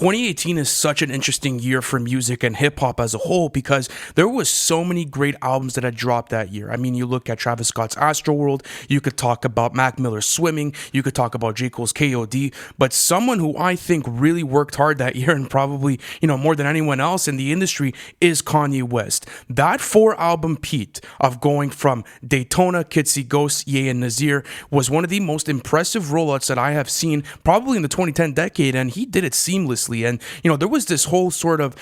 2018 is such an interesting year for music and hip hop as a whole because there was so many great albums that had dropped that year. I mean, you look at Travis Scott's Astroworld, you could talk about Mac Miller's Swimming, you could talk about J. Cole's K.O.D., but someone who I think really worked hard that year and probably, more than anyone else in the industry is Kanye West. That 4-album peat of going from Daytona, G.O.O.D, Ye, and Nasir was one of the most impressive rollouts that I have seen probably in the 2010 decade, and he did it seamlessly. And there was this whole sort of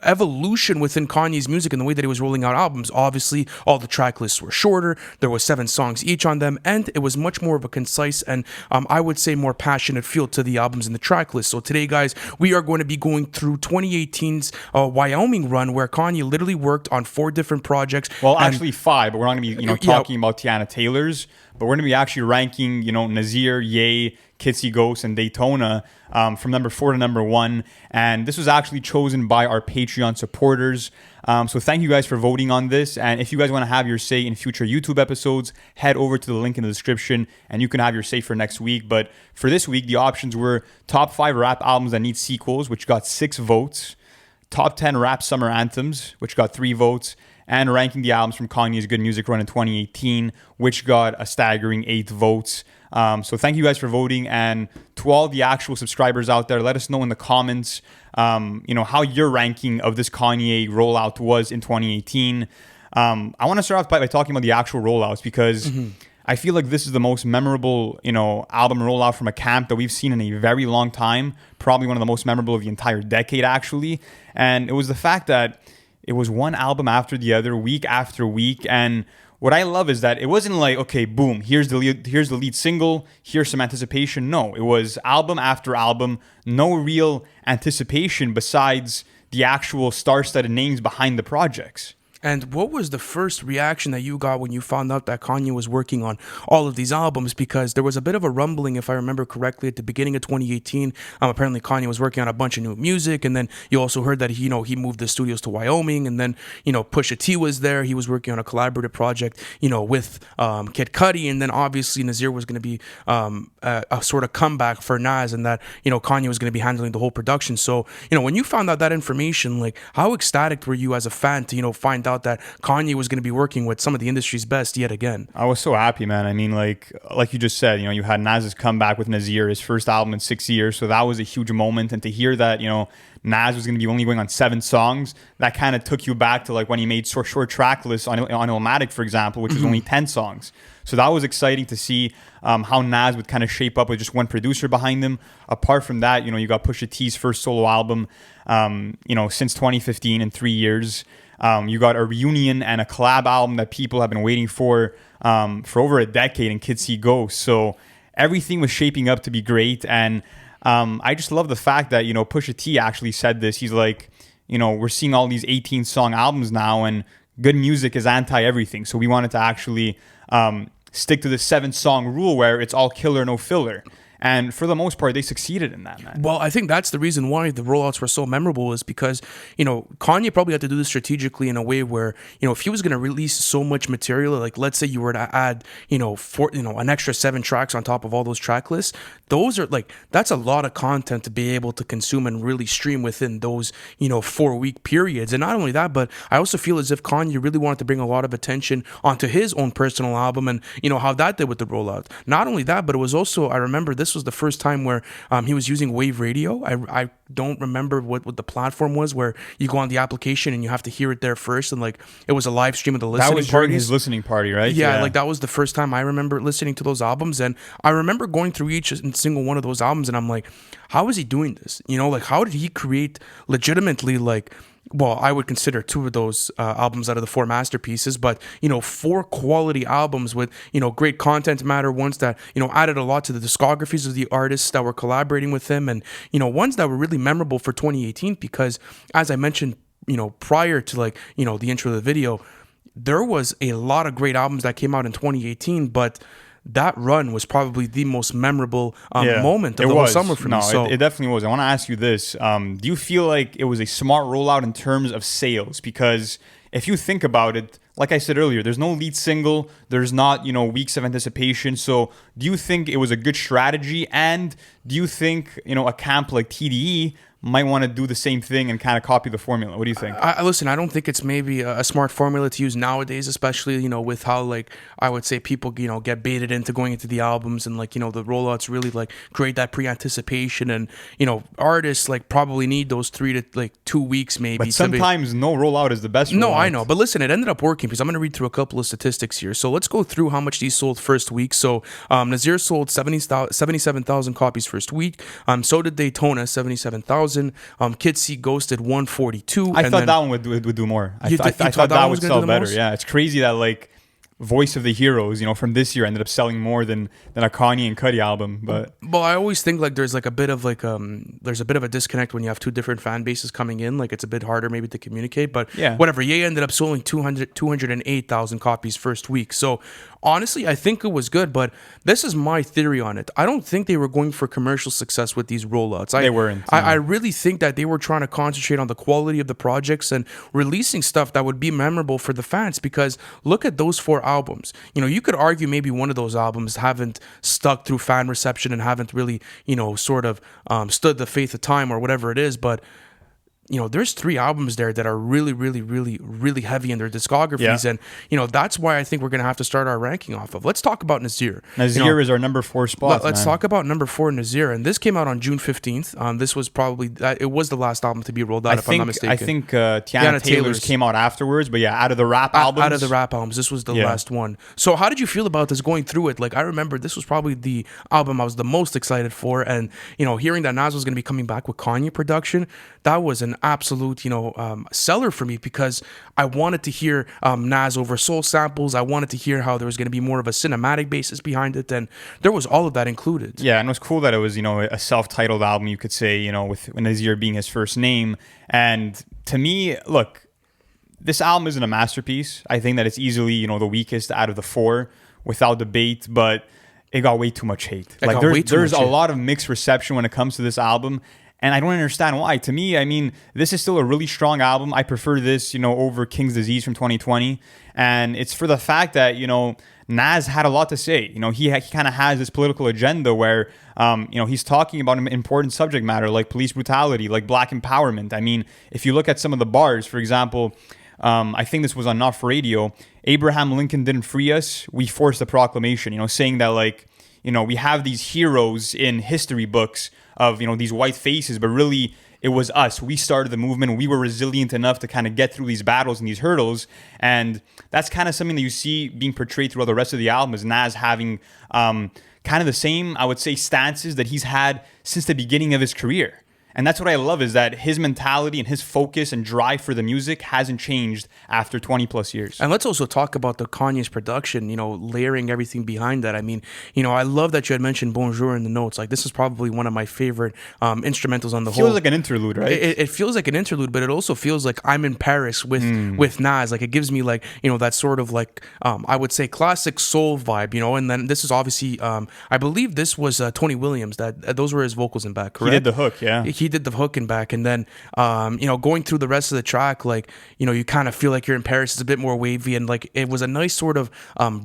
evolution within Kanye's music and the way that he was rolling out albums. Obviously, all the track lists were shorter. There was 7 songs each on them, and it was much more of a concise and I would say more passionate feel to the albums in the track list. So today, guys, we are going to be going through 2018's Wyoming run, where Kanye literally worked on 4 different projects. Well, actually 5, but we're not going to be talking about Tiana Taylor's, but we're going to be actually ranking Nasir, Ye, G.O.O.D, and Daytona from number 4 to number 1. And this was actually chosen by our Patreon supporters. So thank you guys for voting on this. And if you guys want to have your say in future YouTube episodes, head over to the link in the description and you can have your say for next week. But for this week, the options were top 5 rap albums that need sequels, which got 6 votes. Top 10 rap summer anthems, which got 3 votes. And ranking the albums from Kanye's Good Music Run in 2018, which got a staggering 8 votes. So thank you guys for voting. And to all the actual subscribers out there, let us know in the comments, how your ranking of this Kanye rollout was in 2018. I want to start off by talking about the actual rollouts because I feel like this is the most memorable, album rollout from a camp that we've seen in a very long time. Probably one of the most memorable of the entire decade, actually. And it was the fact that it was one album after the other, week after week. And what I love is that it wasn't like, okay, boom, here's the lead single, here's some anticipation. No, it was album after album, no real anticipation besides the actual star-studded names behind the projects. And what was the first reaction that you got when you found out that Kanye was working on all of these albums? Because there was a bit of a rumbling, if I remember correctly, at the beginning of 2018. Apparently, Kanye was working on a bunch of new music. And then you also heard that, he moved the studios to Wyoming. And then, Pusha T was there. He was working on a collaborative project, with Kid Cudi. And then obviously Nasir was going to be a sort of comeback for Nas, and that, Kanye was going to be handling the whole production. So, when you found out that information, like, how ecstatic were you as a fan to, find out that Kanye was going to be working with some of the industry's best yet again? I was so happy, man. I mean, like you just said, you had Nas's comeback with Nasir, his first album in 6 years. So that was a huge moment. And to hear that, Nas was going to be only going on 7 songs, that kind of took you back to like when he made short track lists on Illmatic, for example, which was only 10 songs. So that was exciting to see how Nas would kind of shape up with just one producer behind him. Apart from that, you got Pusha T's first solo album, since 2015 in 3 years. You got a reunion and a collab album that people have been waiting for over a decade in G.O.O.D. So everything was shaping up to be great. And I just love the fact that, Pusha T actually said this. He's like, we're seeing all these 18-song albums now, and good music is anti-everything. So we wanted to actually stick to the 7-song rule where it's all killer, no filler. And for the most part, they succeeded in that, man. Well, I think that's the reason why the rollouts were so memorable, is because, Kanye probably had to do this strategically in a way where, if he was going to release so much material, like let's say you were to add, an extra 7 tracks on top of all those track lists, those are that's a lot of content to be able to consume and really stream within those, 4-week periods. And not only that, but I also feel as if Kanye really wanted to bring a lot of attention onto his own personal album and, how that did with the rollout. Not only that, but it was also, I remember this was the first time where he was using Wave Radio. I don't remember what the platform was, where you go on the application and you have to hear it there first, and it was a live stream of the listening party. That was during his listening party, right? Yeah, that was the first time I remember listening to those albums, and I remember going through each and single one of those albums, and I'm like, how is he doing this? How did he create legitimately well, I would consider 2 of those albums out of the 4 masterpieces, but, 4 quality albums with, great content matter, ones that, added a lot to the discographies of the artists that were collaborating with him, and, ones that were really memorable for 2018, because as I mentioned, prior to the intro of the video, there was a lot of great albums that came out in 2018, but that run was probably the most memorable moment of the whole summer for me. So it definitely was. I want to ask you this. Do you feel like it was a smart rollout in terms of sales? Because if you think about it, like I said earlier, there's no lead single. There's not, weeks of anticipation. So do you think it was a good strategy? And do you think, a camp like TDE might want to do the same thing and kind of copy the formula. What do you think? Listen, I don't think it's maybe a smart formula to use nowadays, especially, with how, like, I would say people, get baited into going into the albums and, like, the rollouts really, like, create that pre-anticipation. And, artists, like, probably need those 3 to, like, 2 weeks maybe. But sometimes no rollout is the best rollout. No, I know. But listen, it ended up working because I'm going to read through a couple of statistics here. So let's go through how much these sold first week. So Nasir sold 77,000 copies first week. So did Daytona, 77,000. Kids See Ghosted 142. I thought that one would do more. I thought that would sell better. Yeah, it's crazy that like Voice of the Heroes, from this year ended up selling more than a Kanye and Cudi album. But I always think like there's like a bit of like there's a bit of a disconnect when you have two different fan bases coming in. Like it's a bit harder maybe to communicate. But yeah, whatever. Ye ended up selling 208,000 copies first week. So honestly, I think it was good. But this is my theory on it. I don't think they were going for commercial success with these rollouts. They weren't. I really think that they were trying to concentrate on the quality of the projects and releasing stuff that would be memorable for the fans. Because look at those 4 albums. You could argue maybe one of those albums haven't stuck through fan reception and haven't really, sort of stood the faith of time or whatever it is. But there's 3 albums there that are really, really, really, really heavy in their discographies. Yeah. And, that's why I think we're going to have to start our ranking off of. Let's talk about Nasir. Nasir is our number 4 spot. Let's talk about number 4, Nasir. And this came out on June 15th. This was probably, it was the last album to be rolled out, I'm not mistaken. I think Tiana Taylor's came out afterwards. But yeah, out of the rap albums. Out of the rap albums, this was the last one. So how did you feel about this going through it? Like, I remember this was probably the album I was the most excited for. And, hearing that Nas was going to be coming back with Kanye production, that was an absolute, seller for me because I wanted to hear Nas over soul samples. I wanted to hear how there was going to be more of a cinematic basis behind it, and there was all of that included. Yeah, and it was cool that it was, a self-titled album, you could say, with Nasir being his first name. And to me, look, this album isn't a masterpiece. I think that it's easily, the weakest out of the 4 without debate, but it got way too much hate. There's a lot of mixed reception when it comes to this album. And I don't understand why. To me, I mean, this is still a really strong album. I prefer this, over King's Disease from 2020. And it's for the fact that, Nas had a lot to say. He kind of has this political agenda where, he's talking about an important subject matter like police brutality, like black empowerment. I mean, if you look at some of the bars, for example, I think this was on Not for Radio, Abraham Lincoln didn't free us. We forced a proclamation, saying that like, we have these heroes in history books of, these white faces, but really it was us. We started the movement. We were resilient enough to kind of get through these battles and these hurdles. And that's kind of something that you see being portrayed throughout the rest of the album, is Nas having kind of the same, I would say, stances that he's had since the beginning of his career. And that's what I love, is that his mentality and his focus and drive for the music hasn't changed after 20 plus years. And let's also talk about the Kanye's production, layering everything behind that. I mean, I love that you had mentioned Bonjour in the notes. Like, this is probably one of my favorite instrumentals on the whole. It feels like an interlude, right? It feels like an interlude, but it also feels like I'm in Paris with Nas. Like, it gives me like, that sort of like, I would say classic soul vibe, and then this is obviously, I believe this was Tony Williams, that those were his vocals in back, correct? He did the hook, yeah. He did the hook and back, and then going through the rest of the track, like you kind of feel like you're in Paris. It's a bit more wavy, and like it was a nice sort of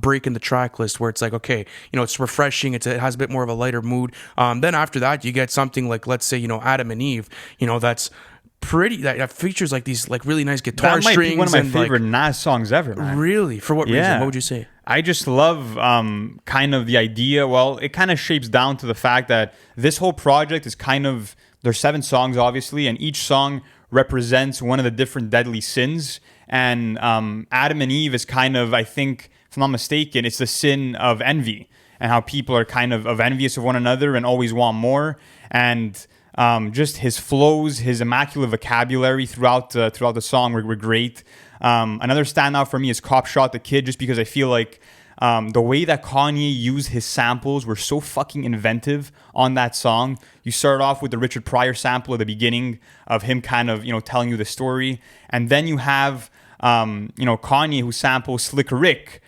break in the track list where it's like, okay, it's refreshing. It has a bit more of a lighter mood. Then after that, you get something like, let's say, Adam and Eve. That's pretty, that features like these like really nice guitar strings. That might be one of my favorite Nas songs ever, man. Really? For what reason? What would you say? I just love kind of the idea. Well, it kind of shapes down to the fact that this whole project is kind of, there's 7 songs, obviously, and each song represents one of the different deadly sins. And Adam and Eve is kind of, I think, if I'm not mistaken, it's the sin of envy, and how people are kind of envious of one another and always want more. And just his flows, his immaculate vocabulary throughout the song were great. Another standout for me is Cop Shot the Kid, just because I feel like the way that Kanye used his samples were so fucking inventive on that song. You start off with the Richard Pryor sample at the beginning of him kind of, telling you the story. And then you have, Kanye who samples Slick Rick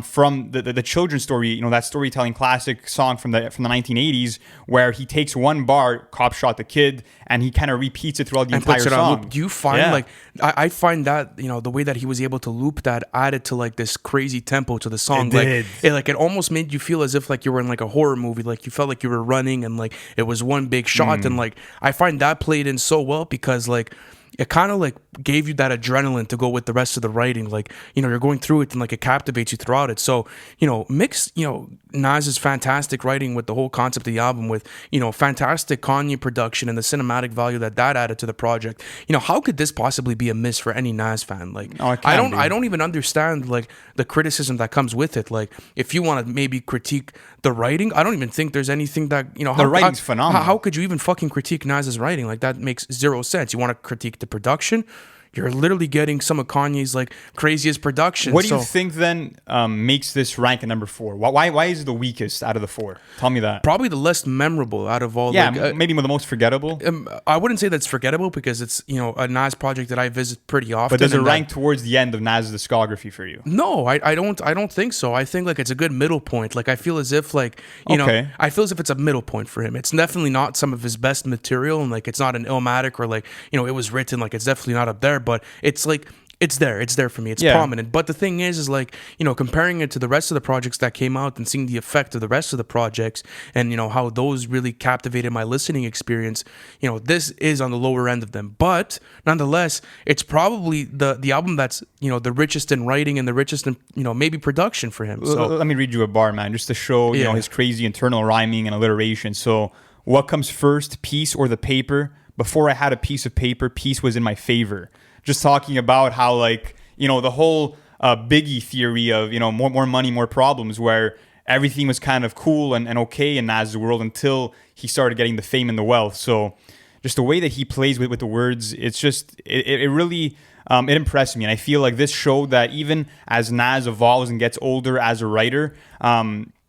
from the children's story, you know, that storytelling classic song from the 1980s, where he takes one bar, cop shot the kid, and he kind of repeats it throughout the entire puts it on song. loop. Do you find like I find that, you know, the way that he was able to loop that added to like this crazy tempo to the song. It almost made you feel as if like you were in like a horror movie. Like you felt like you were running and like it was one big shot. And like I find that played in so well because like it kind of like gave you that adrenaline to go with the rest of the writing. Like, you know, you're going through it and like it captivates you throughout it. So, you know, mix, you know, Nas's fantastic writing with the whole concept of the album with, you know, fantastic Kanye production and the cinematic value that added to the project. You know, how could this possibly be a miss for any Nas fan? Like, I don't even understand like the criticism that comes with it. Like, if you want to maybe critique the writing, I don't even think there's anything that, you know, the writing's phenomenal. How could you even fucking critique Nas's writing? Like, that makes zero sense. You want to critique the production? You're literally getting some of Kanye's like craziest production. What do you think then makes this rank at number 4? Why is it the weakest out of the 4? Tell me that. Probably the less memorable out of all. Yeah, like, maybe the most forgettable. I wouldn't say that's forgettable because it's, you know, a Nas project that I visit pretty often. But does it rank towards the end of Nas's discography for you? No, I don't think so. I think like it's a good middle point. Like I feel as if like, you know, I feel as if it's a middle point for him. It's definitely not some of his best material, and like it's not an Illmatic or like, you know, it was written, like it's definitely not up there, but it's like it's there for me. It's prominent. But the thing is like, you know, comparing it to the rest of the projects that came out and seeing the effect of the rest of the projects and, you know, how those really captivated my listening experience, you know, this is on the lower end of them. But nonetheless, it's probably the album that's, you know, the richest in writing and the richest in, you know, maybe production for him. So let me read you a bar, man, just to show, you know, his crazy internal rhyming and alliteration. So, what comes first, peace or the paper? Before I had a piece of paper, peace was in my favor. Just talking about how, like, you know, the whole Biggie theory of, you know, more money, more problems, where everything was kind of cool and okay in Nas's world until he started getting the fame and the wealth. So just the way that he plays with the words, it's just, it really, it impressed me. And I feel like this showed that even as Nas evolves and gets older as a writer,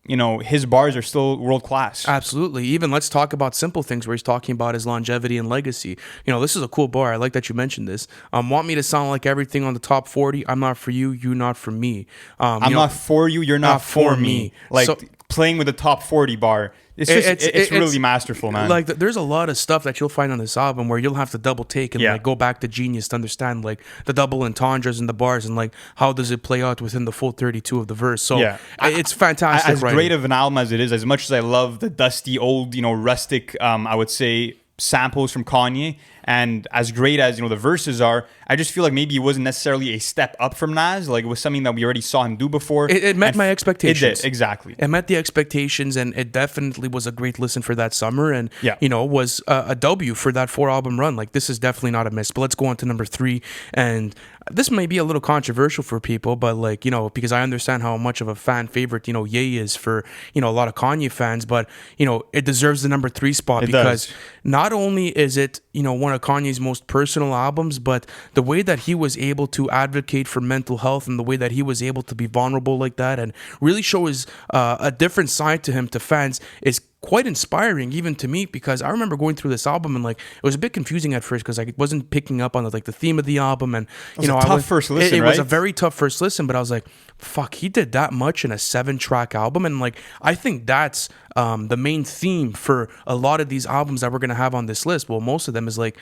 you know, his bars are still world class. Absolutely. Even let's talk about simple things where he's talking about his longevity and legacy. You know, this is a cool bar. I like that you mentioned this. Want me to sound like everything on the top 40? I'm not for you, you not for me. I'm not for you, you're not for me. Like, so, playing with the top 40 bar. It's really masterful, man. Like there's a lot of stuff that you'll find on this album where you'll have to double take and like go back to Genius to understand like the double entendres and the bars and like how does it play out within the full 32 of the verse. So it's fantastic. As great of an album as it is, as much as I love the dusty old, you know, rustic, I would say, samples from Kanye, and as great as, you know, the verses are, I just feel like maybe it wasn't necessarily a step up from Nas. Like, it was something that we already saw him do before. It met my expectations. It did, exactly. It met the expectations, and it definitely was a great listen for that summer, and you know, was a W for that 4-album run. Like, this is definitely not a miss. But let's go on to number 3, and this may be a little controversial for people, but like, you know, because I understand how much of a fan favorite, you know, Ye is for, you know, a lot of Kanye fans, but, you know, it deserves the number 3 spot because not only is it, you know, one of Kanye's most personal albums, but the way that he was able to advocate for mental health and the way that he was able to be vulnerable like that and really show his a different side to him to fans is quite inspiring even to me, because I remember going through this album and like it was a bit confusing at first because I wasn't picking up on like the theme of the album, and you know, it was a very tough first listen, but I was like, fuck, he did that much in a 7-track album, and like I think that's the main theme for a lot of these albums that we're gonna have on this list. Well, most of them is like,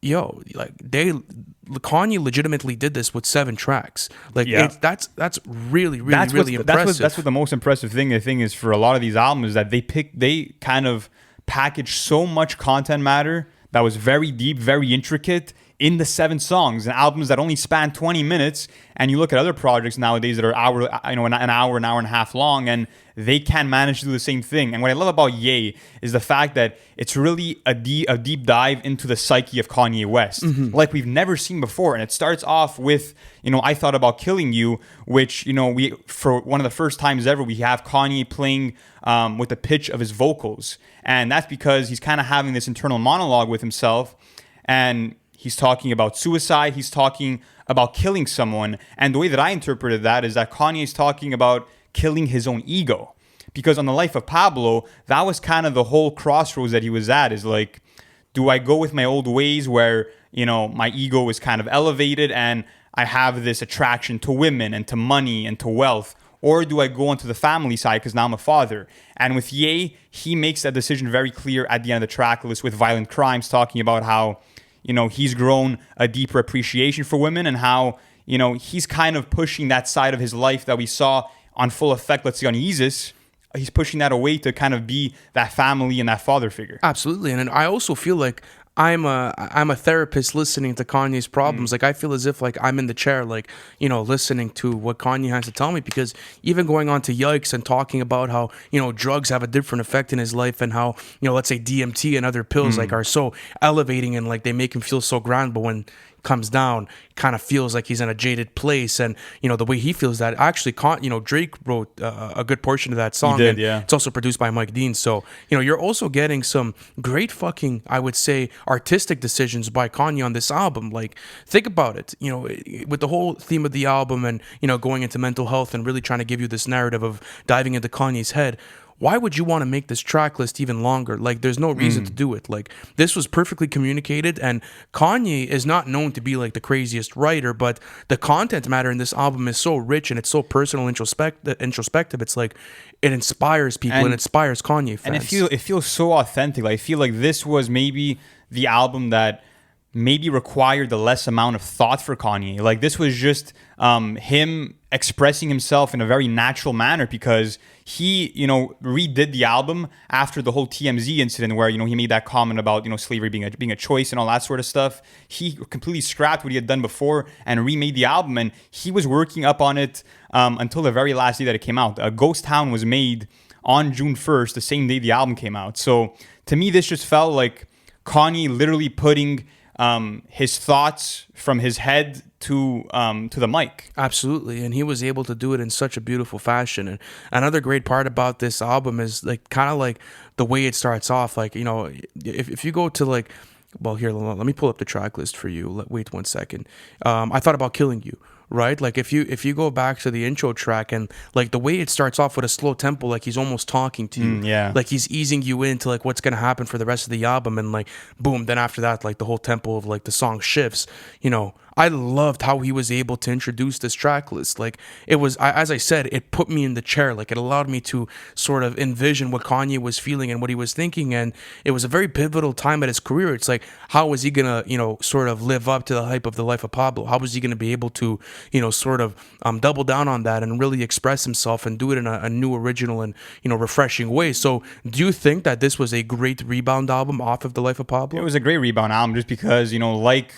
yo, like Kanye legitimately did this with 7 tracks. Like that's really impressive. That's what the most impressive thing. The thing is, for a lot of these albums, that they kind of package so much content matter that was very deep, very intricate in the 7 songs, and albums that only span 20 minutes. And you look at other projects nowadays that are an hour and a half long, and they can manage to do the same thing. And what I love about Ye is the fact that it's really a deep dive into the psyche of Kanye West, like we've never seen before. And it starts off with, you know, I Thought About Killing You, which, you know, for one of the first times ever, we have Kanye playing with the pitch of his vocals. And that's because he's kind of having this internal monologue with himself, and he's talking about suicide. He's talking about killing someone. And the way that I interpreted that is that Kanye is talking about killing his own ego. Because on The Life of Pablo, that was kind of the whole crossroads that he was at, is like, do I go with my old ways where, you know, my ego is kind of elevated and I have this attraction to women and to money and to wealth? Or do I go onto the family side because now I'm a father? And with Ye, he makes that decision very clear at the end of the track list with Violent Crimes, talking about how, he's grown a deeper appreciation for women and how, he's kind of pushing that side of his life that we saw on full effect, let's say on Yeezus. He's pushing that away to kind of be that family and that father figure. Absolutely. And I also feel like I'm a therapist listening to Kanye's problems. Like I feel as if like I'm in the chair, like, listening to what Kanye has to tell me, because even going on to Yikes and talking about how, drugs have a different effect in his life and how, let's say DMT and other pills like are so elevating and like they make him feel so grand, but when comes down, kind of feels like he's in a jaded place. And the way he feels that actually Drake wrote a good portion of that song. He did, and yeah. it's also produced by Mike Dean, so you're also getting some great fucking, I would say, artistic decisions by Kanye on this album. Like, think about it, with the whole theme of the album and going into mental health and really trying to give you this narrative of diving into Kanye's head. Why would you want to make this track list even longer? Like, there's no reason to do it. Like, this was perfectly communicated, and Kanye is not known to be like the craziest writer, but the content matter in this album is so rich and it's so personal, introspective. It's like it inspires people and it inspires Kanye fans. And it feels so authentic. Like, I feel like this was maybe the album that maybe required the less amount of thought for Kanye. Like, this was just him expressing himself in a very natural manner, because he, redid the album after the whole TMZ incident where, he made that comment about, slavery being a choice and all that sort of stuff. He completely scrapped what he had done before and remade the album, and he was working up on it until the very last day that it came out. Ghost Town was made on June 1st, the same day the album came out. So to me, this just felt like Kanye literally putting his thoughts from his head to the mic. Absolutely, and he was able to do it in such a beautiful fashion. And another great part about this album is like kind of like the way it starts off. Like, if you go to like, well, here, let me pull up the track list for you. Wait 1 second. I thought about killing you. Right, like if you go back to the intro track and like the way it starts off with a slow tempo, like he's almost talking to you, like he's easing you into like what's gonna happen for the rest of the album, and like boom, then after that, like the whole tempo of like the song shifts. I loved how he was able to introduce this track list. Like it was, as I said, it put me in the chair. Like it allowed me to sort of envision what Kanye was feeling and what he was thinking, and it was a very pivotal time at his career. It's like, how was he gonna, sort of live up to the hype of The Life of Pablo? How was he gonna be able to, sort of double down on that and really express himself and do it in a new, original and, refreshing way? So do you think that this was a great rebound album off of The Life of Pablo? It was a great rebound album just because, like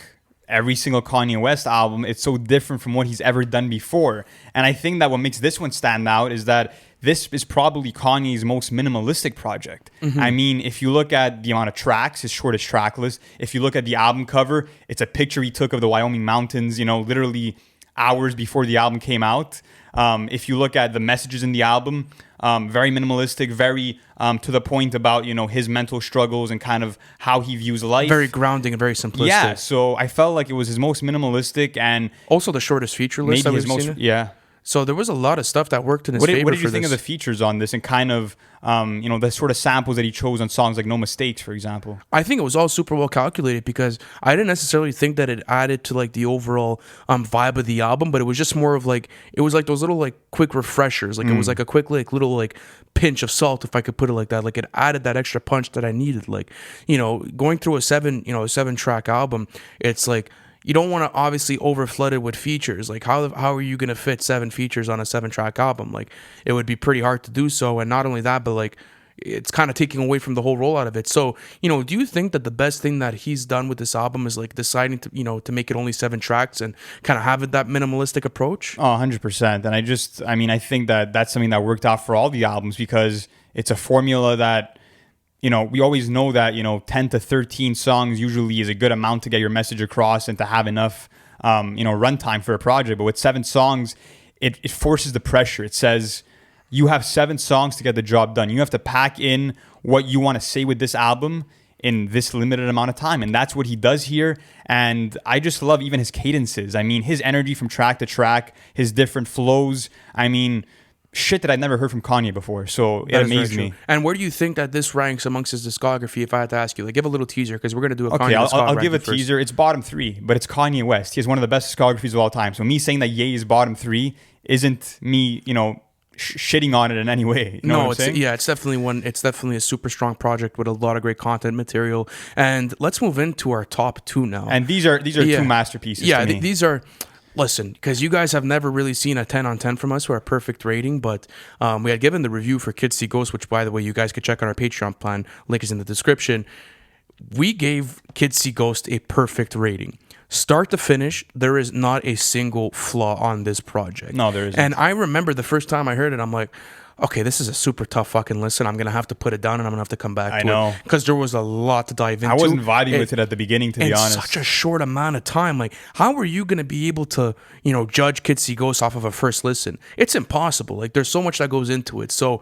every single Kanye West album, it's so different from what he's ever done before. And I think that what makes this one stand out is that this is probably Kanye's most minimalistic project. I mean, if you look at the amount of tracks, his shortest track list, if you look at the album cover, it's a picture he took of the Wyoming mountains, literally hours before the album came out. If you look at the messages in the album, very minimalistic, very to the point about, his mental struggles and kind of how he views life. Very grounding and very simplistic. Yeah, so I felt like it was his most minalistic and also the shortest feature list. Maybe his most, yeah. So there was a lot of stuff that worked in his favor. What did you think of the features on this and kind of, the sort of samples that he chose on songs like No Mistakes, for example? I think it was all super well calculated because I didn't necessarily think that it added to like the overall vibe of the album, but it was just more of like, it was like those little like quick refreshers. Like it was like a quick like little like pinch of salt, if I could put it like that. Like it added that extra punch that I needed. Like, going through a 7-track album, it's like, you don't want to obviously overflood it with features. Like how are you going to fit 7 features on a 7-track album? Like it would be pretty hard to do so. And not only that, but like it's kind of taking away from the whole rollout of it. So, do you think that the best thing that he's done with this album is like deciding to, to make it only 7 tracks and kind of have it that minimalistic approach? Oh, 100%. And I think that that's something that worked out for all the albums because it's a formula that, we always know that, 10 to 13 songs usually is a good amount to get your message across and to have enough, runtime for a project. But with 7 songs, it forces the pressure. It says you have 7 songs to get the job done. You have to pack in what you want to say with this album in this limited amount of time. And that's what he does here. And I just love even his cadences. I mean, his energy from track to track, his different flows. I mean, shit that I'd never heard from Kanye before. So it That is very amazed true. me. And where do you think that this ranks amongst his discography? If I had to ask you, like, give a little teaser because we're gonna do a Okay, Kanye I'll discography give a first. teaser. It's bottom 3, but it's Kanye West. He has one of the best discographies of all time. So me saying that Ye is bottom 3 isn't me, shitting on it in any way. You know what I'm saying? It's definitely one. It's definitely a super strong project with a lot of great content material. And let's move into our top 2 now. And these are two masterpieces. Yeah, to me. these are. Listen, because you guys have never really seen a 10 on 10 from us or a perfect rating, but we had given the review for Kids See Ghosts, which, by the way, you guys could check on our Patreon plan. Link is in the description. We gave Kids See Ghost a perfect rating. Start to finish, there is not a single flaw on this project. No, there isn't. And I remember the first time I heard it, I'm like, okay, this is a super tough fucking listen. I'm going to have to put it down and I'm going to have to come back to it. Because there was a lot to dive into. I wasn't vibing with it at the beginning, to be honest. In such a short amount of time. Like, how are you going to be able to, judge Kids See Ghosts off of a first listen? It's impossible. Like, there's so much that goes into it. So,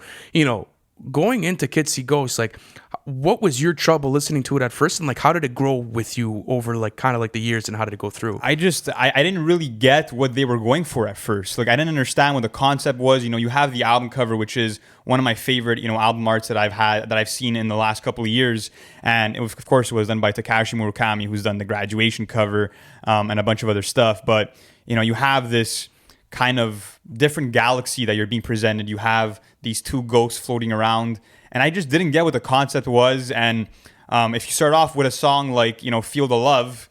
going into Kids See Ghosts, like, what was your trouble listening to it at first, and like how did it grow with you over like kind of like the years, and how did it go through? I didn't really get what they were going for at first. Like, I didn't understand what the concept was. You have the album cover, which is one of my favorite album arts that I've seen in the last couple of years, and it was, of course, it was done by Takashi Murakami, who's done the Graduation cover and a bunch of other stuff. But you have this kind of different galaxy that you're being presented. You have these 2 ghosts floating around, and I just didn't get what the concept was. And if you start off with a song like Feel the Love,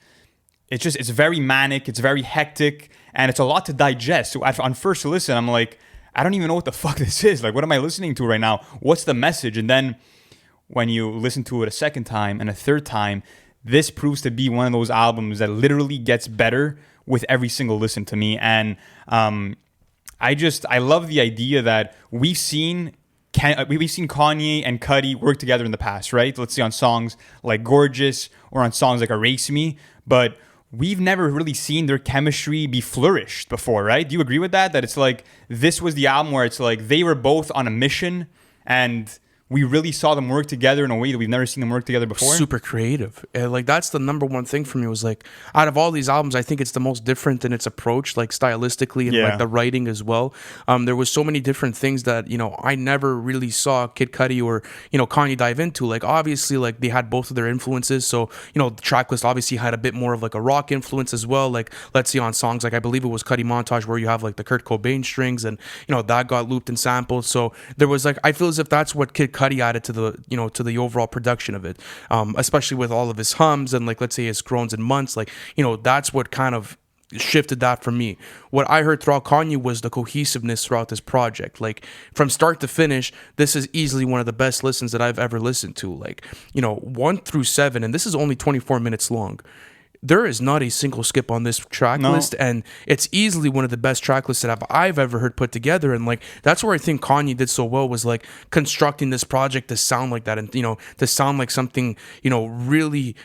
it's very manic, it's very hectic, and it's a lot to digest. So on first listen, I'm like, I don't even know what the fuck this is. Like, what am I listening to right now? What's the message? And then when you listen to it a second time and a third time, this proves to be one of those albums that literally gets better with every single listen to me. And I love the idea that we've seen Kanye and Cudi work together in the past, right? Let's say on songs like Gorgeous or on songs like Erase Me, but we've never really seen their chemistry be flourished before, right? Do you agree with that? That it's like, this was the album where it's like they were both on a mission and we really saw them work together in a way that we've never seen them work together before. Super creative. Like, that's the number one thing for me, was like, out of all these albums, I think it's the most different in its approach, like stylistically and like the writing as well. There was so many different things that, I never really saw Kid Cudi or, Kanye dive into. Like, obviously, like, they had both of their influences. So, the track list obviously had a bit more of like a rock influence as well. Like, let's see, on songs like, I believe it was Cudi Montage, where you have like the Kurt Cobain strings and, that got looped and sampled. So there was like, I feel as if that's what Kid Cudi added to the to the overall production of it, especially with all of his hums and like, let's say, his groans and months. Like, that's what kind of shifted that for me. What I heard throughout Kanye was the cohesiveness throughout this project. Like, from start to finish, this is easily one of the best listens that I've ever listened to. Like, 1 through 7, and this is only 24 minutes long. There is not a single skip on this track list, and it's easily one of the best track lists that I've ever heard put together. And like, that's where I think Kanye did so well, was like constructing this project to sound like that, and to sound like something really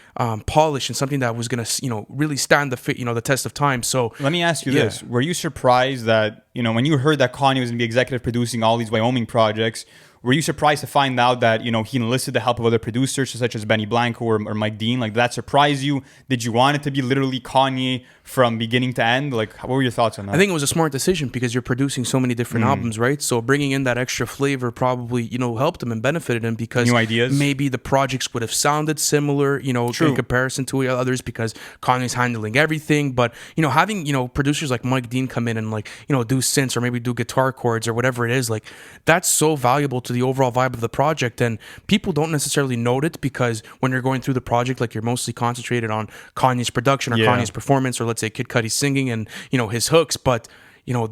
polished, and something that was gonna really stand the test of time. So let me ask you this: were you surprised that when you heard that Kanye was gonna be executive producing all these Wyoming projects? Were you surprised to find out that, he enlisted the help of other producers such as Benny Blanco or Mike Dean? Like, did that surprise you? Did you want it to be literally Kanye from beginning to end? Like, what were your thoughts on that? I think it was a smart decision because you're producing so many different albums, right? So bringing in that extra flavor probably, helped him and benefited him, because new ideas. Maybe the projects would have sounded similar, in comparison to others, because Kanye's handling everything. But, having, producers like Mike Dean come in and like, do synths or maybe do guitar chords or whatever it is, like, that's so valuable to the overall vibe of the project. And people don't necessarily note it, because when you're going through the project, like, you're mostly concentrated on Kanye's production or Kanye's performance, or let's say Kid Cudi singing and his hooks. But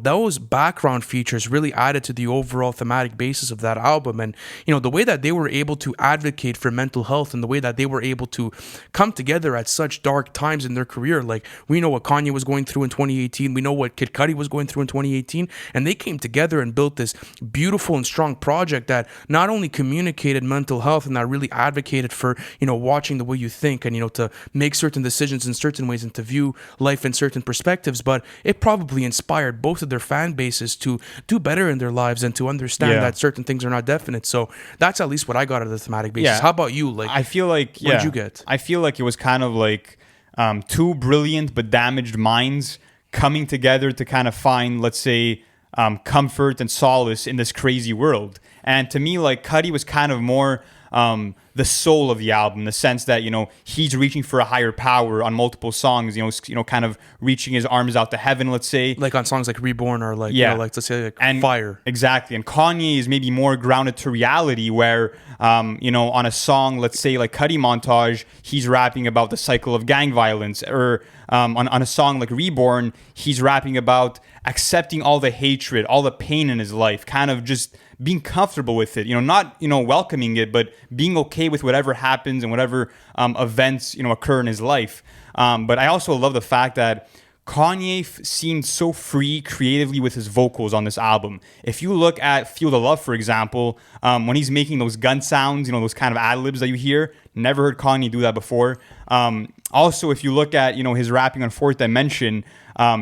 those background features really added to the overall thematic basis of that album. And, the way that they were able to advocate for mental health, and the way that they were able to come together at such dark times in their career. Like, we know what Kanye was going through in 2018. We know what Kid Cudi was going through in 2018. And they came together and built this beautiful and strong project that not only communicated mental health, and that really advocated for, watching the way you think, and, to make certain decisions in certain ways, and to view life in certain perspectives. But it probably inspired both of their fan bases to do better in their lives, and to understand that certain things are not definite. So that's at least what I got out of the thematic basis. How about you? Like, I feel like, what did you get? I feel like it was kind of like two brilliant but damaged minds coming together to kind of find, let's say, comfort and solace in this crazy world. And to me, like, Cudi was kind of more the soul of the album, in the sense that, you know, he's reaching for a higher power on multiple songs, you know, kind of reaching his arms out to heaven, let's say. Like on songs like Reborn, or like, you know, like, let's say, like, and Fire. Exactly. And Kanye is maybe more grounded to reality, where, you know, on a song, let's say like Cudi Montage, he's rapping about the cycle of gang violence. Or on a song like Reborn, he's rapping about accepting all the hatred, all the pain in his life, kind of just being comfortable with it, you know, not, you know, welcoming it, but being okay with whatever happens and whatever events, you know, occur in his life. But I also love the fact that Kanye seemed so free creatively with his vocals on this album. If you look at Feel the Love, for example, when he's making those gun sounds, you know, those kind of ad-libs that you hear, never heard Kanye do that before. Also, if you look at, you know, his rapping on Fourth Dimension,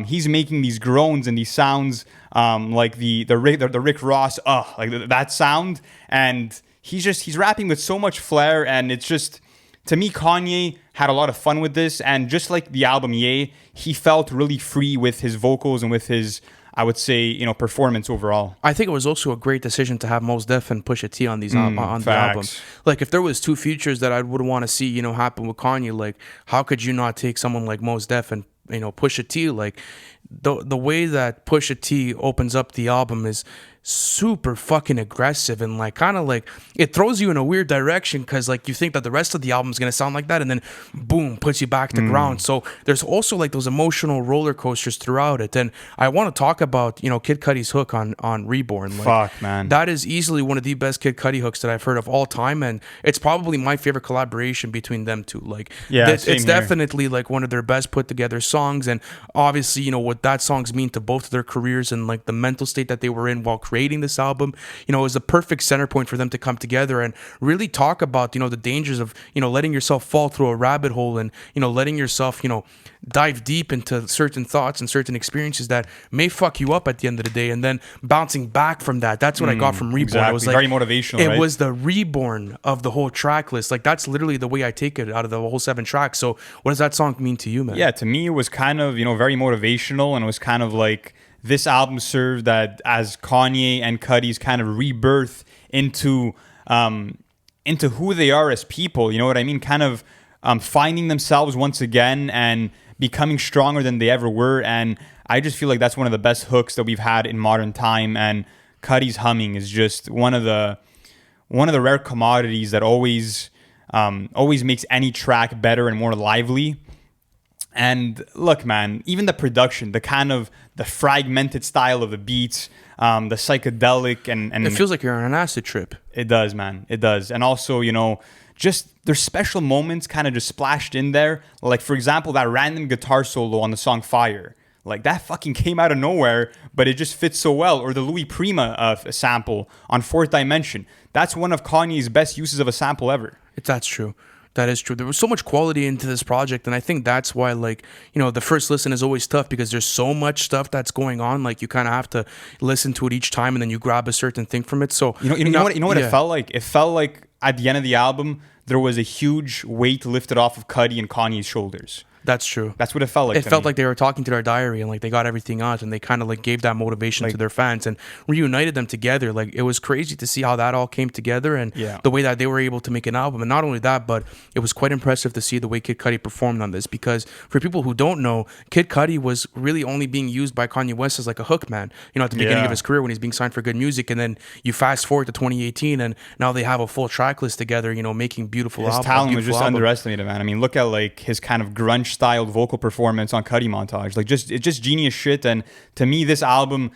he's making these groans and these sounds like the Rick Ross, like that sound. And he's rapping with so much flair, and it's just, to me, Kanye had a lot of fun with this. And just like the album Ye, he felt really free with his vocals and with his, I would say, you know, performance overall. I think it was also a great decision to have Mos Def and Pusha T on these on the album. Like, if there was two features that I would want to see, you know, happen with Kanye, like, how could you not take someone like Mos Def and, you know, Pusha T? Like, the way that Pusha T opens up the album is super fucking aggressive, and like kind of like it throws you in a weird direction, because like you think that the rest of the album is going to sound like that, and then boom, puts you back to ground. So there's also like those emotional roller coasters throughout it. And I want to talk about, you know, Kid Cudi's hook on Reborn. Like, fuck, man, that is easily one of the best Kid Cudi hooks that I've heard of all time, and it's probably my favorite collaboration between them two. Like, it's definitely like one of their best put together songs. And obviously, you know, what that songs mean to both of their careers, and like the mental state that they were in while creating this album, you know, it was the perfect center point for them to come together and really talk about, you know, the dangers of, you know, letting yourself fall through a rabbit hole, and, you know, letting yourself, you know, dive deep into certain thoughts and certain experiences that may fuck you up at the end of the day, and then bouncing back from that. That's what I got from Reborn. Exactly. It was like very motivational. It was the Reborn of the whole track list. Like, that's literally the way I take it out of the whole 7 tracks. So what does that song mean to you, man? Yeah, to me, it was kind of, you know, very motivational, and it was kind of like this album served that as Kanye and Cudi's kind of rebirth into who they are as people. You know what I mean? Kind of finding themselves once again and becoming stronger than they ever were. And I just feel like that's one of the best hooks that we've had in modern time. And Cudi's humming is just one of the rare commodities that always makes any track better and more lively. And look, man, even the production, the kind of the fragmented style of the beats, the psychedelic, and it feels like you're on an acid trip. It does, man. It does. And also, you know, just there's special moments kind of just splashed in there. Like, for example, that random guitar solo on the song Fire. Like, that fucking came out of nowhere, but it just fits so well. Or the Louis Prima sample on Fourth Dimension. That's one of Kanye's best uses of a sample ever. That's true. That is true. There was so much quality into this project, and I think that's why, like, you know, the first listen is always tough, because there's so much stuff that's going on. Like, you kind of have to listen to it each time, and then you grab a certain thing from it. So you know what it felt like? It felt like at the end of the album, there was a huge weight lifted off of Cudi and Kanye's shoulders. That's true. That's what it felt like. It felt like they were talking to their diary, and like they got everything out, and they kind of like gave that motivation to their fans and reunited them together. Like, it was crazy to see how that all came together, and the way that they were able to make an album. And not only that, but it was quite impressive to see the way Kid Cudi performed on this, because for people who don't know, Kid Cudi was really only being used by Kanye West as like a hook man, you know, at the beginning of his career when he's being signed for Good Music. And then you fast forward to 2018, and now they have a full track list together, you know, making beautiful albums. His talent was just underestimated, man. I mean, look at like his kind of grunge styled vocal performance on Cudi Montage. Like, it's just genius shit. And to me, this album,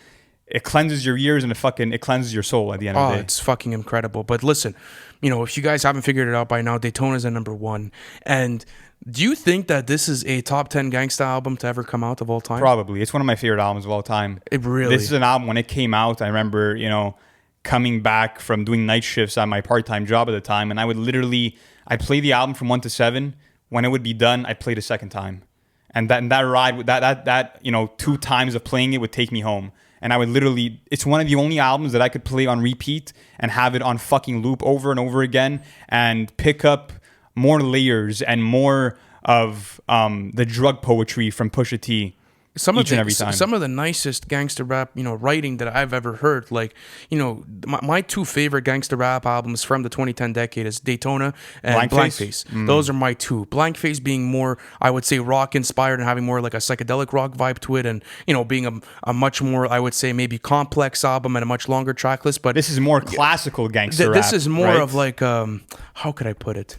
it cleanses your ears and it cleanses your soul at the end of the day. It's fucking incredible. But listen, you know, if you guys haven't figured it out by now, Daytona's at number 1. And do you think that this is a top 10 gangsta album to ever come out of all time? Probably. It's one of my favorite albums of all time. This is an album, when it came out, I remember, you know, coming back from doing night shifts at my part-time job at the time, and I play the album from 1 to 7. When it would be done, I played a second time. And that ride, that you know, 2 times of playing it would take me home. And I would literally, it's one of the only albums that I could play on repeat and have it on fucking loop over and over again and pick up more layers and more of the drug poetry from Pusha T. each and every time. Some of the nicest gangster rap, writing that I've ever heard. Like, my two favorite gangster rap albums from the 2010 decade is Daytona and Blankface. Those are my two. Blankface being more, I would say, rock inspired and having more like a psychedelic rock vibe to it, and being a much more, I would say, maybe complex album and a much longer track list. But this is more classical gangster rap. This is more right? of like, how could I put it?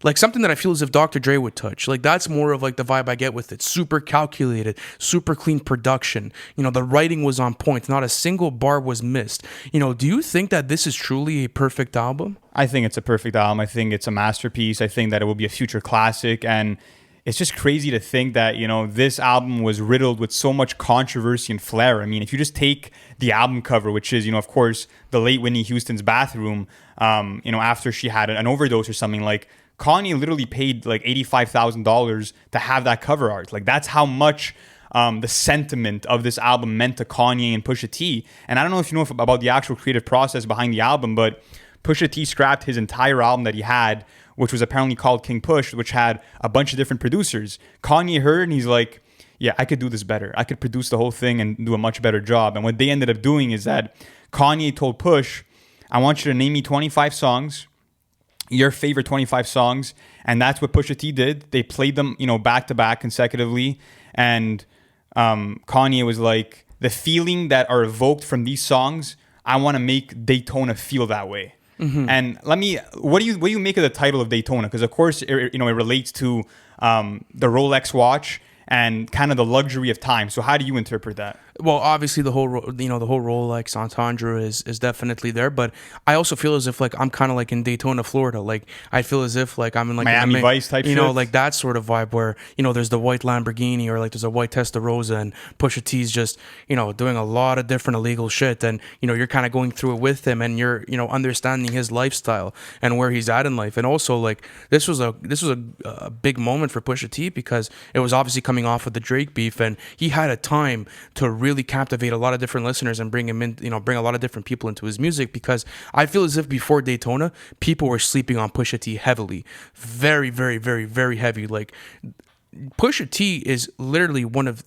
Like something that I feel as if Dr. Dre would touch. Like that's more of like the vibe I get with it. Super calculated, super clean production. The writing was on point. Not a single bar was missed. Do you think that this is truly a perfect album? I think it's a perfect album. I think it's a masterpiece. I think that it will be a future classic. And it's just crazy to think that, this album was riddled with so much controversy and flair. I mean, if you just take the album cover, which is, of course, the late Whitney Houston's bathroom, after she had an overdose or something, like, Kanye literally paid like $85,000 to have that cover art. Like that's how much the sentiment of this album meant to Kanye and Pusha T. And I don't know if you know about the actual creative process behind the album, but Pusha T scrapped his entire album that he had, which was apparently called King Push, which had a bunch of different producers. Kanye heard and he's like, yeah, I could do this better. I could produce the whole thing and do a much better job. And what they ended up doing is that Kanye told Push, I want you to name me 25 songs, your favorite 25 songs, and that's what Pusha T did. They played them, back to back consecutively, and Kanye was like, the feeling that are evoked from these songs, I want to make Daytona feel that way. Mm-hmm. And what do you make of the title of Daytona? Because of course, it relates to the Rolex watch and kind of the luxury of time. So how do you interpret that? Well, obviously the whole Rolex entendre is definitely there, but I also feel as if like I'm kind of like in Daytona, Florida. Like I feel as if like I'm in like Miami Vice type, like that sort of vibe where there's the white Lamborghini or like there's a white Testarossa and Pusha T's just doing a lot of different illegal shit, and you're kind of going through it with him, and you're understanding his lifestyle and where he's at in life, and also like this was a big moment for Pusha T because it was obviously coming off of the Drake beef, and he had a time to really captivate a lot of different listeners and bring him in, bring a lot of different people into his music, because I feel as if before Daytona, people were sleeping on Pusha T heavily, very, very, very, very heavy. Like Pusha T is literally one of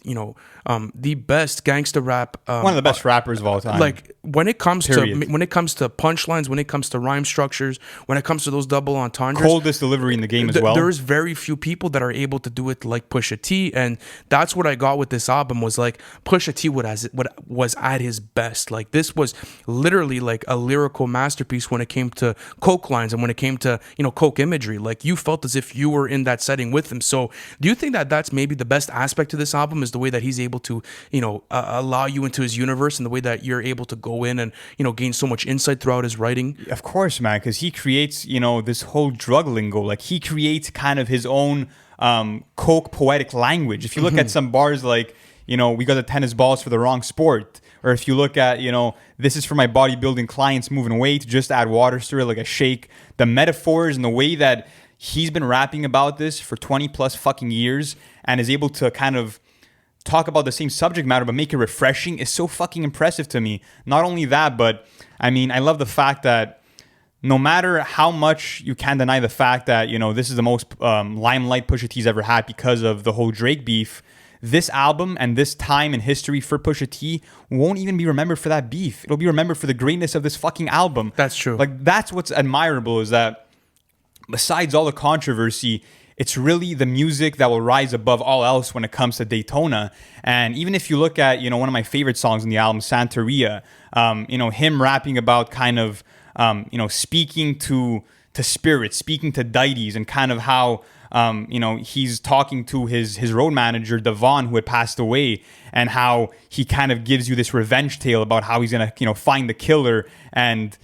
the best gangster rap, one of the best rappers of all time. Like when it comes to punchlines, when it comes to rhyme structures, when it comes to those double entendres, coldest delivery in the game as well. There's very few people that are able to do it like Pusha T, and that's what I got with this album was like Pusha T was at his best. Like this was literally like a lyrical masterpiece when it came to coke lines and when it came to coke imagery. Like you felt as if you were in that setting with him. So do you think that that's maybe the best aspect to this album is the way that he's able to allow you into his universe, and the way that you're able to go in and gain so much insight throughout his writing? Of course, man, because he creates this whole drug lingo. Like he creates kind of his own coke poetic language. If you look at some bars like we got the tennis balls for the wrong sport, or if you look at this is for my bodybuilding clients moving weight, just add water to it like a shake. The metaphors and the way that he's been rapping about this for 20 plus fucking years and is able to kind of talk about the same subject matter but make it refreshing is so fucking impressive to me. Not only that, but I mean, I love the fact that no matter how much you can deny the fact that this is the most limelight Pusha T's ever had because of the whole Drake beef, this album and this time in history for Pusha T won't even be remembered for that beef. It'll be remembered for the greatness of this fucking album. That's true. Like that's what's admirable, is that besides all the controversy, it's really the music that will rise above all else when it comes to Daytona. And even if you look at, one of my favorite songs in the album, Santeria, him rapping about kind of, speaking to spirits, speaking to deities, and kind of how, he's talking to his road manager, Devon, who had passed away, and how he kind of gives you this revenge tale about how he's going to, find the killer. And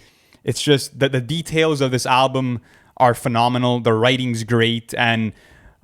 it's just that the details of this album are phenomenal. The writing's great, and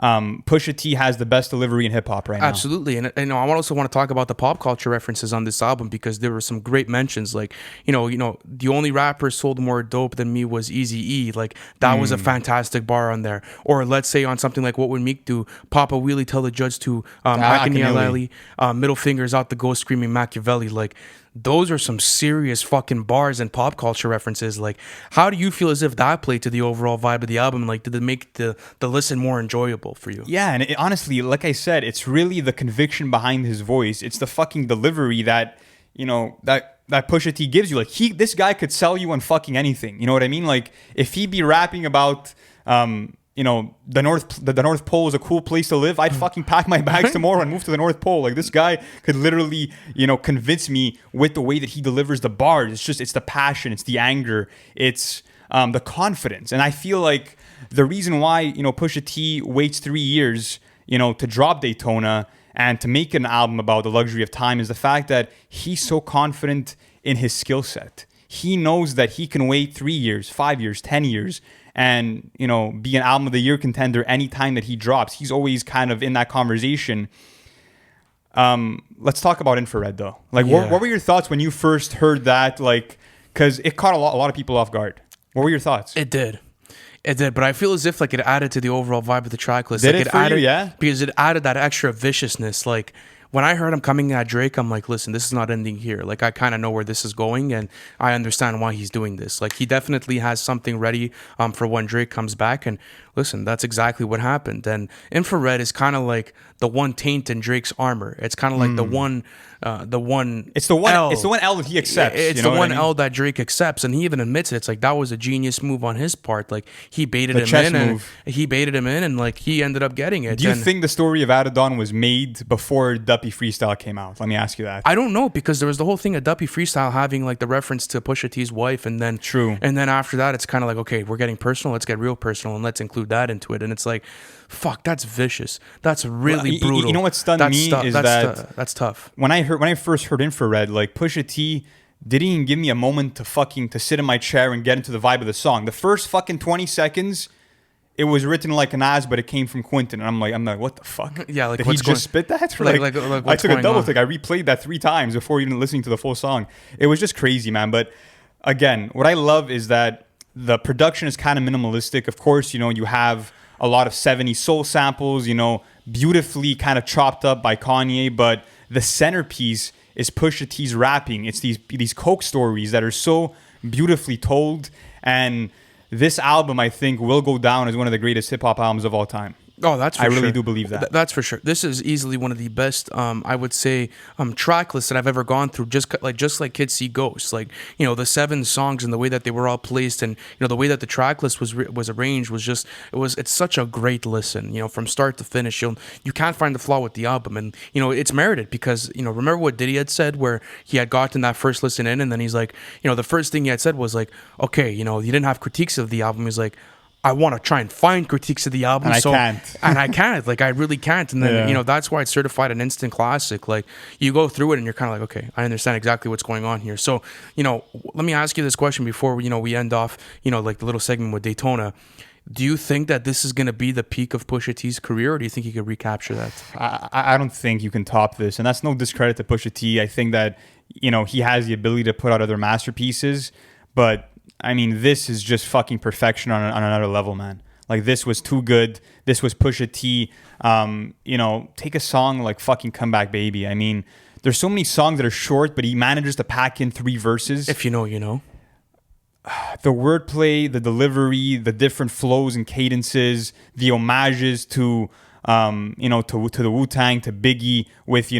Pusha T has the best delivery in hip hop right now. Absolutely, and I also want to talk about the pop culture references on this album, because there were some great mentions. Like the only rapper sold more dope than me was Eazy-E. Like that was a fantastic bar on there. Or let's say on something like What Would Meek Do, Papa Wheelie Tell the Judge to Akinyi, middle fingers out the ghost screaming Machiavelli. Like those are some serious fucking bars and pop culture references. Like, how do you feel as if that played to the overall vibe of the album? Like, did it make the listen more enjoyable for you? Yeah, and honestly, like I said, it's really the conviction behind his voice. It's the fucking delivery that, that Pusha T gives you. Like, this guy could sell you on fucking anything. You know what I mean? Like, if he'd be rapping about, the North Pole is a cool place to live, I'd fucking pack my bags tomorrow and move to the North Pole. Like, this guy could literally, convince me with the way that he delivers the bars. It's the passion, it's the anger, it's the confidence. And I feel like the reason why, Pusha T waits 3 years, to drop Daytona and to make an album about the luxury of time is the fact that he's so confident in his skill set. He knows that he can wait 3 years, 5 years, 10 years, and, be an album of the year contender anytime that he drops. He's always kind of in that conversation. Let's talk about Infrared, though. Like, Yeah. what were your thoughts when you first heard that? Like, because it caught a lot of people off guard. What were your thoughts? It did. It did, but I feel as if like it added to the overall vibe of the track list. Did like it for you? added, Yeah? Because it added that extra viciousness. Like when I heard him coming at Drake, I'm like, listen, this is not ending here. Like I kind of know where this is going, and I understand why he's doing this. Like he definitely has something ready for when Drake comes back. And listen, that's exactly what happened. And Infrared is kind of like the one taint in Drake's armor. It's kind of like the one. It's the one. L. It's the one L that he accepts. It's you know the what one I mean? L that Drake accepts, and he even admits it. It's like that was a genius move on his part. Like he baited The him chess in, and move. he baited him in, and like he ended up getting it. Do you And think the story of Adidon was made before Duppy Freestyle came out? Let me ask you that. I don't know, because there was the whole thing of Duppy Freestyle having like the reference to Pusha T's wife, and then True. and then after that, it's kind of like, okay, we're getting personal. Let's get real personal, and let's include that into it. And it's like, fuck, that's vicious. That's really Well, brutal. you know what stunned me is that's tough. when I first heard Infrared, like Pusha T didn't even give me a moment to sit in my chair and get into the vibe of the song. The first fucking 20 seconds, it was written like an Nas, but it came from Quentin, and I'm like, what the fuck? Yeah, like did he what's just spit that? Or, like I what's took a going double on? take. I replayed that 3 times before even listening to the full song. It was just crazy, man. But again, what I love is that the production is kind of minimalistic. Of course, you have a lot of 70s soul samples, beautifully kind of chopped up by Kanye, but the centerpiece is Pusha T's rapping. It's these coke stories that are so beautifully told, and this album, I think, will go down as one of the greatest hip-hop albums of all time. Oh, that's for I sure. really do believe that. That's for sure. This is easily one of the best, I would say, track lists that I've ever gone through. Just like Kids See Ghosts, like the 7 songs and the way that they were all placed, and the way that the track list was arranged was it's such a great listen. From start to finish, you can't find the flaw with the album, and it's merited because remember what Diddy had said, where he had gotten that first listen in, and then he's like, the first thing he had said was like, okay, you didn't have critiques of the album. He's like, I want to try and find critiques of the album, And I can't. and I can't. Like I really can't. And then Yeah. that's why it's certified an instant classic. Like you go through it and you're kind of like, okay, I understand exactly what's going on here. So let me ask you this question before we end off. Like the little segment with Daytona. Do you think that this is going to be the peak of Pusha T's career, or do you think he could recapture that? I don't think you can top this, and that's no discredit to Pusha T. I think that he has the ability to put out other masterpieces, but I mean, this is just fucking perfection on another level, man. Like, this was too good. This was Pusha T. Take a song like fucking Come Back Baby. I mean, there's so many songs that are short, but he manages to pack in 3 verses. If you know, you know. The wordplay, the delivery, the different flows and cadences, the homages to the Wu-Tang, to Biggie, with,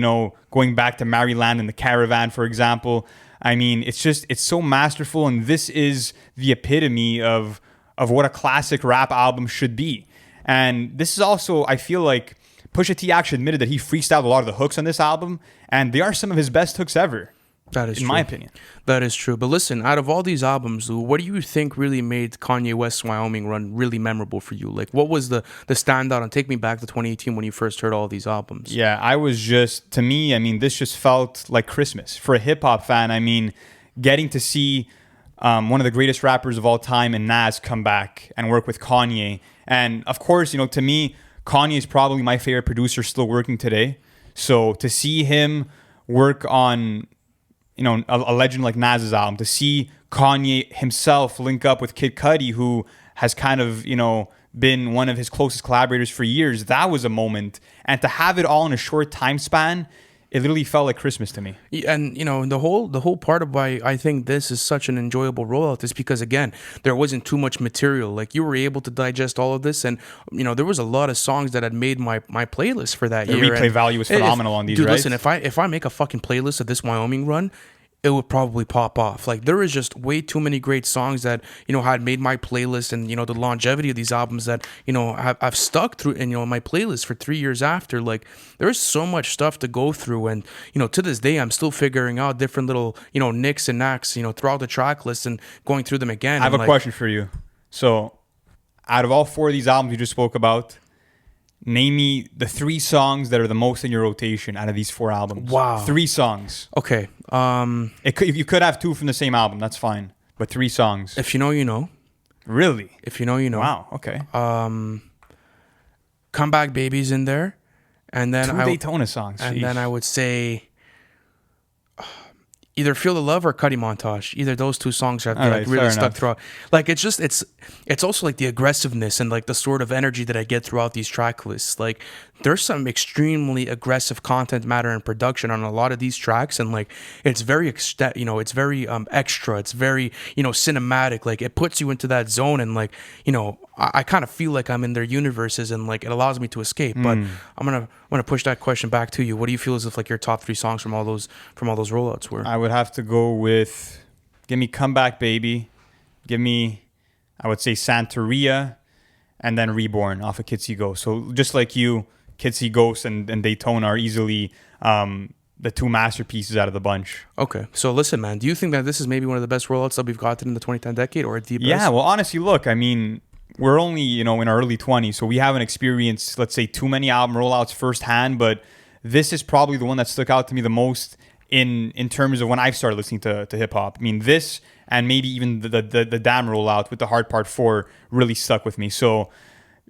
going back to Maryland and the Caravan, for example. I mean, it's so masterful, and this is the epitome of what a classic rap album should be. And this is also, I feel like, Pusha T actually admitted that he freestyled a lot of the hooks on this album, and they are some of his best hooks ever. That is in true. my opinion. That is true. But listen, out of all these albums, Lou, what do you think really made Kanye West's Wyoming run really memorable for you? Like, what was the standout? And take me back to 2018 when you first heard all these albums. Yeah, to me, I mean, this just felt like Christmas. For a hip-hop fan, I mean, getting to see one of the greatest rappers of all time in Nas come back and work with Kanye. And, of course, to me, Kanye is probably my favorite producer still working today. So to see him work on a legend like Nas's album, to see Kanye himself link up with Kid Cudi, who has kind of, been one of his closest collaborators for years, that was a moment. And to have it all in a short time span it literally felt like Christmas to me. And the whole part of why I think this is such an enjoyable rollout is because, again, there wasn't too much material. Like, you were able to digest all of this, and there was a lot of songs that had made my playlist for that The year. replay value was phenomenal on these, dude, right? listen, if I make a fucking playlist of this Wyoming run, it would probably pop off. Like, there is just way too many great songs that had made my playlist, and the longevity of these albums that I've stuck through in my playlist for 3 years after. Like, there's so much stuff to go through, and to this day I'm still figuring out different little nicks and knacks throughout the track list and going through them again. I have a question for you. So, out of all 4 of these albums you just spoke about, name me the 3 songs that are the most in your rotation out of these 4 albums. Wow. 3 songs. Okay. You could have 2 from the same album. That's fine. But 3 songs. If you know, you know. Really? If you know, you know. Wow. Okay. Comeback Baby's in there, and then 2 Daytona songs. And Sheesh. then I would say either Feel the Love or Cudi Montage. Either those 2 songs have Right, really fair stuck enough. throughout. Like, it's also like the aggressiveness and like the sort of energy that I get throughout these track lists. Like, there's some extremely aggressive content matter and production on a lot of these tracks, and like it's very it's very extra. It's very cinematic. Like, it puts you into that zone, and like I kind of feel like I'm in their universes, and like it allows me to escape. But I'm gonna push that question back to you. What do you feel as if like your top 3 songs from all those rollouts were? I would have to go with, give me Comeback Baby, give me, I would say Santeria, and then Reborn off of Kids See Ghosts. So just like you, Kids See Ghosts and Daytona are easily the 2 masterpieces out of the bunch. Okay, so listen, man, do you think that this is maybe one of the best rollouts that we've gotten in the 2010 decade, or the best? Yeah, well, honestly, look, I mean, we're only, in our early 20s, so we haven't experienced, let's say, too many album rollouts firsthand, but this is probably the one that stuck out to me the most in terms of when I've started listening to hip-hop. I mean, this and maybe even the Damn rollout with the Hard Part 4 really stuck with me. So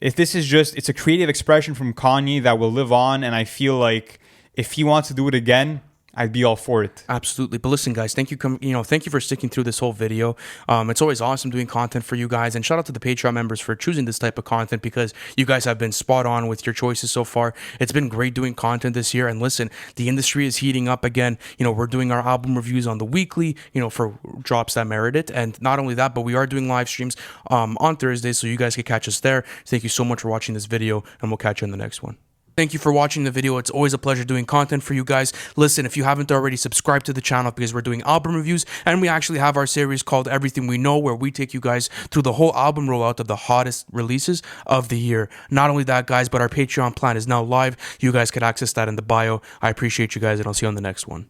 if this is it's a creative expression from Kanye that will live on, and I feel like if he wants to do it again, I'd be all for it. Absolutely. But listen, guys, thank you for sticking through this whole video. It's always awesome doing content for you guys, and shout out to the Patreon members for choosing this type of content, because you guys have been spot on with your choices so far. It's been great doing content this year, and listen, the industry is heating up again. We're doing our album reviews on the weekly, for drops that merit it, and not only that, but we are doing live streams on Thursdays, so you guys can catch us there. Thank you so much for watching this video, and we'll catch you in the next one. Thank you for watching the video. It's always a pleasure doing content for you guys. Listen, if you haven't already, subscribe to the channel, because we're doing album reviews, and we actually have our series called Everything We Know, where we take you guys through the whole album rollout of the hottest releases of the year. Not only that, guys, but our Patreon plan is now live. You guys can access that in the bio. I appreciate you guys, and I'll see you on the next one.